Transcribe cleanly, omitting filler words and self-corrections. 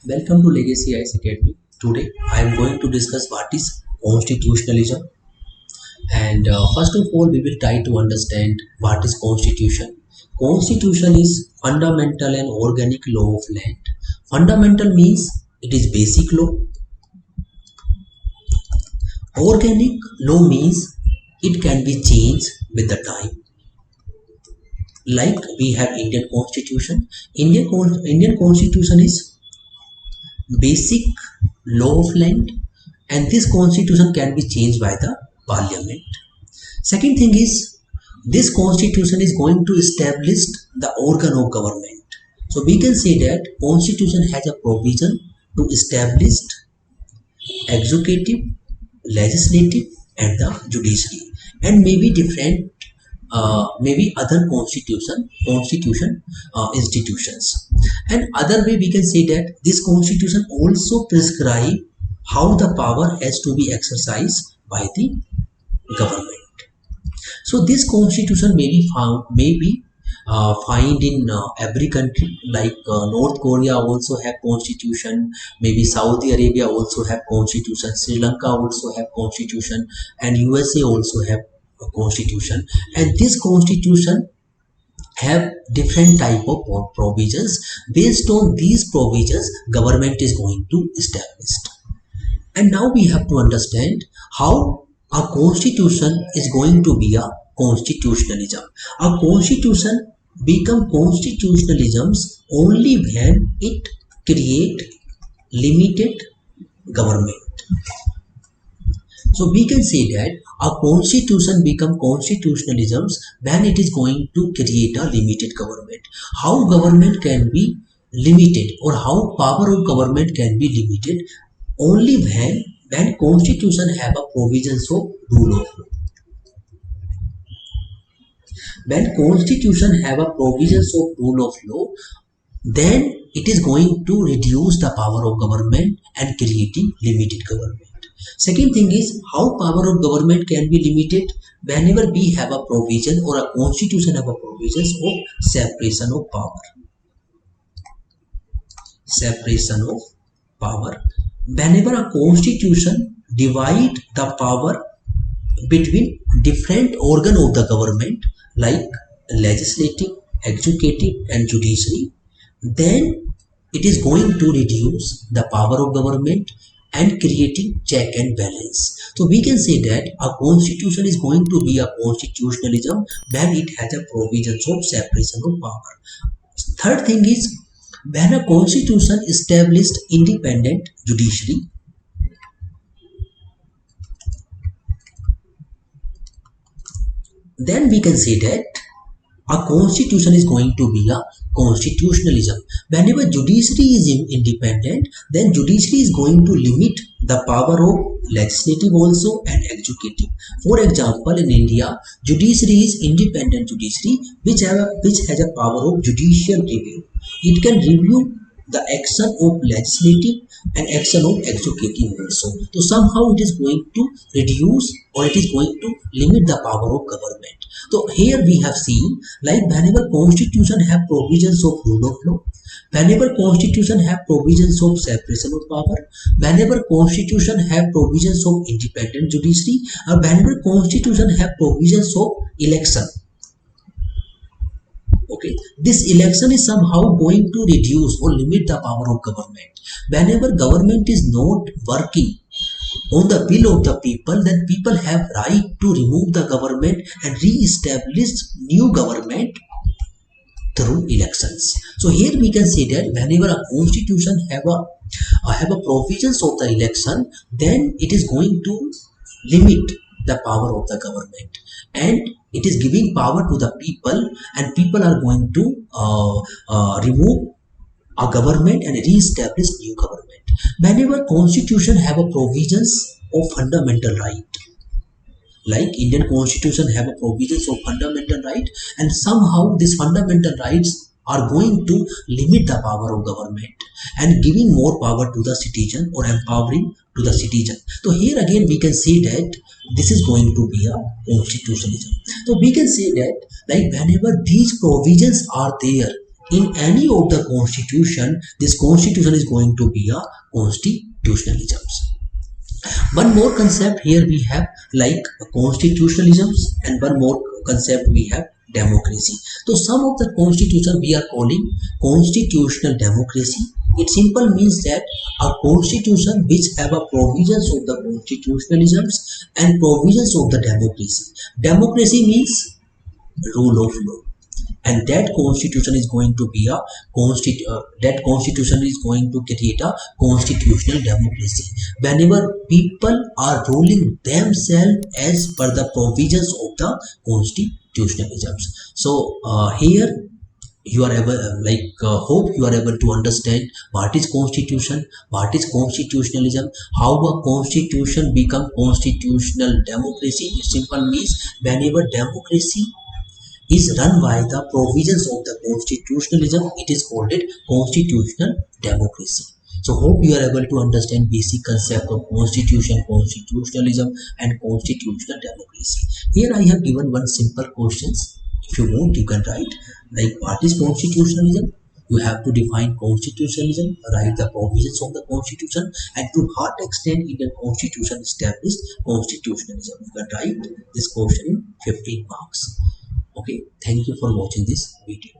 Welcome to Legacy ICE Academy. Today I am going to discuss what is constitutionalism, and first of all we will try to understand what is constitution. Constitution is fundamental and organic law of land. Fundamental means it is basic law. Organic law means it can be changed with the time. Like we have Indian Constitution. Indian Constitution is basic law of land, and this constitution can be changed by the parliament. Second thing is, this constitution is going to establish the organ of government. So we can say that constitution has a provision to establish executive, legislative and the judiciary, and maybe different maybe other constitution institutions. And other way we can say that this constitution also prescribe how the power has to be exercised by the government. So this constitution may be found, find in every country. Like North Korea also have constitution, maybe Saudi Arabia also have constitution, Sri Lanka also have constitution, and USA also have a constitution. And this constitution have different type of provisions. Based on these provisions, government is going to establish. And now we have to understand how a constitution is going to be a constitutionalism. A constitution become constitutionalisms only when it create limited government. So we can say that a constitution become constitutionalisms when it is going to create a limited government. How government can be limited, or how power of government can be limited? Only when constitution have a provisions of rule of law. When constitution have a provisions of rule of law, then it is going to reduce the power of government and creating limited government. Second thing is, how power of government can be limited? Whenever we have a provision or a constitution have a provisions of separation of power. Separation of power. Whenever a constitution divide the power between different organ of the government like legislative, executive and judiciary, then it is going to reduce the power of government and creating check and balance. So we can say that a constitution is going to be a constitutionalism when it has a provisions of separation of power. Third thing is, when a constitution established independent judiciary, then we can say that a constitution is going to be a constitutionalism. Whenever judiciary is independent, then judiciary is going to limit the power of legislative also and executive. For example, in India, judiciary is independent judiciary which has a power of judicial review. It can review the action of legislative and action of executive also. So somehow it is going to reduce, or it is going to limit the power of government. So here we have seen, like whenever constitution have provisions of rule of law, whenever constitution have provisions of separation of power, whenever constitution have provisions of independent judiciary, or whenever constitution have provisions of election. Okay, this election is somehow going to reduce or limit the power of government. Whenever government is not working on the will of the people, then people have right to remove the government and re-establish new government through elections. So here we can say that whenever a constitution have a provisions of the election, then it is going to limit the power of the government, and it is giving power to the people, and people are going to remove a government and re-establish new government. Whenever constitution have a provisions of fundamental right, like Indian constitution have a provisions of fundamental right, and somehow these fundamental rights are going to limit the power of government and giving more power to the citizen, or empowering to the citizen. So here again we can say that this is going to be a constitutionalism. So we can say that, like whenever these provisions are there in any of the constitution, this constitution is going to be a constitutionalism. One more concept here we have like constitutionalism, and one more concept we have democracy. So some of the constitution we are calling constitutional democracy. It simple means that a constitution which have a provisions of the constitutionalisms and provisions of the democracy. Democracy means rule of law, and that constitution is going to be a that constitution is going to create a constitutional democracy whenever people are ruling themselves as per the provisions of the constitutionalisms. So here you are able hope you are able to understand what is constitution, what is constitutionalism, how a constitution become constitutional democracy. It simple means whenever democracy is run by the provisions of the constitutionalism, it is called it constitutional democracy. So hope you are able to understand basic concept of constitution, constitutionalism and constitutional democracy. Here I have given one simple questions. If you want, you can write like what is constitutionalism? You have to define constitutionalism, write the provisions of the constitution, and to what extent Indian constitution established constitutionalism. You can write this question in 15 marks. Okay, thank you for watching this video.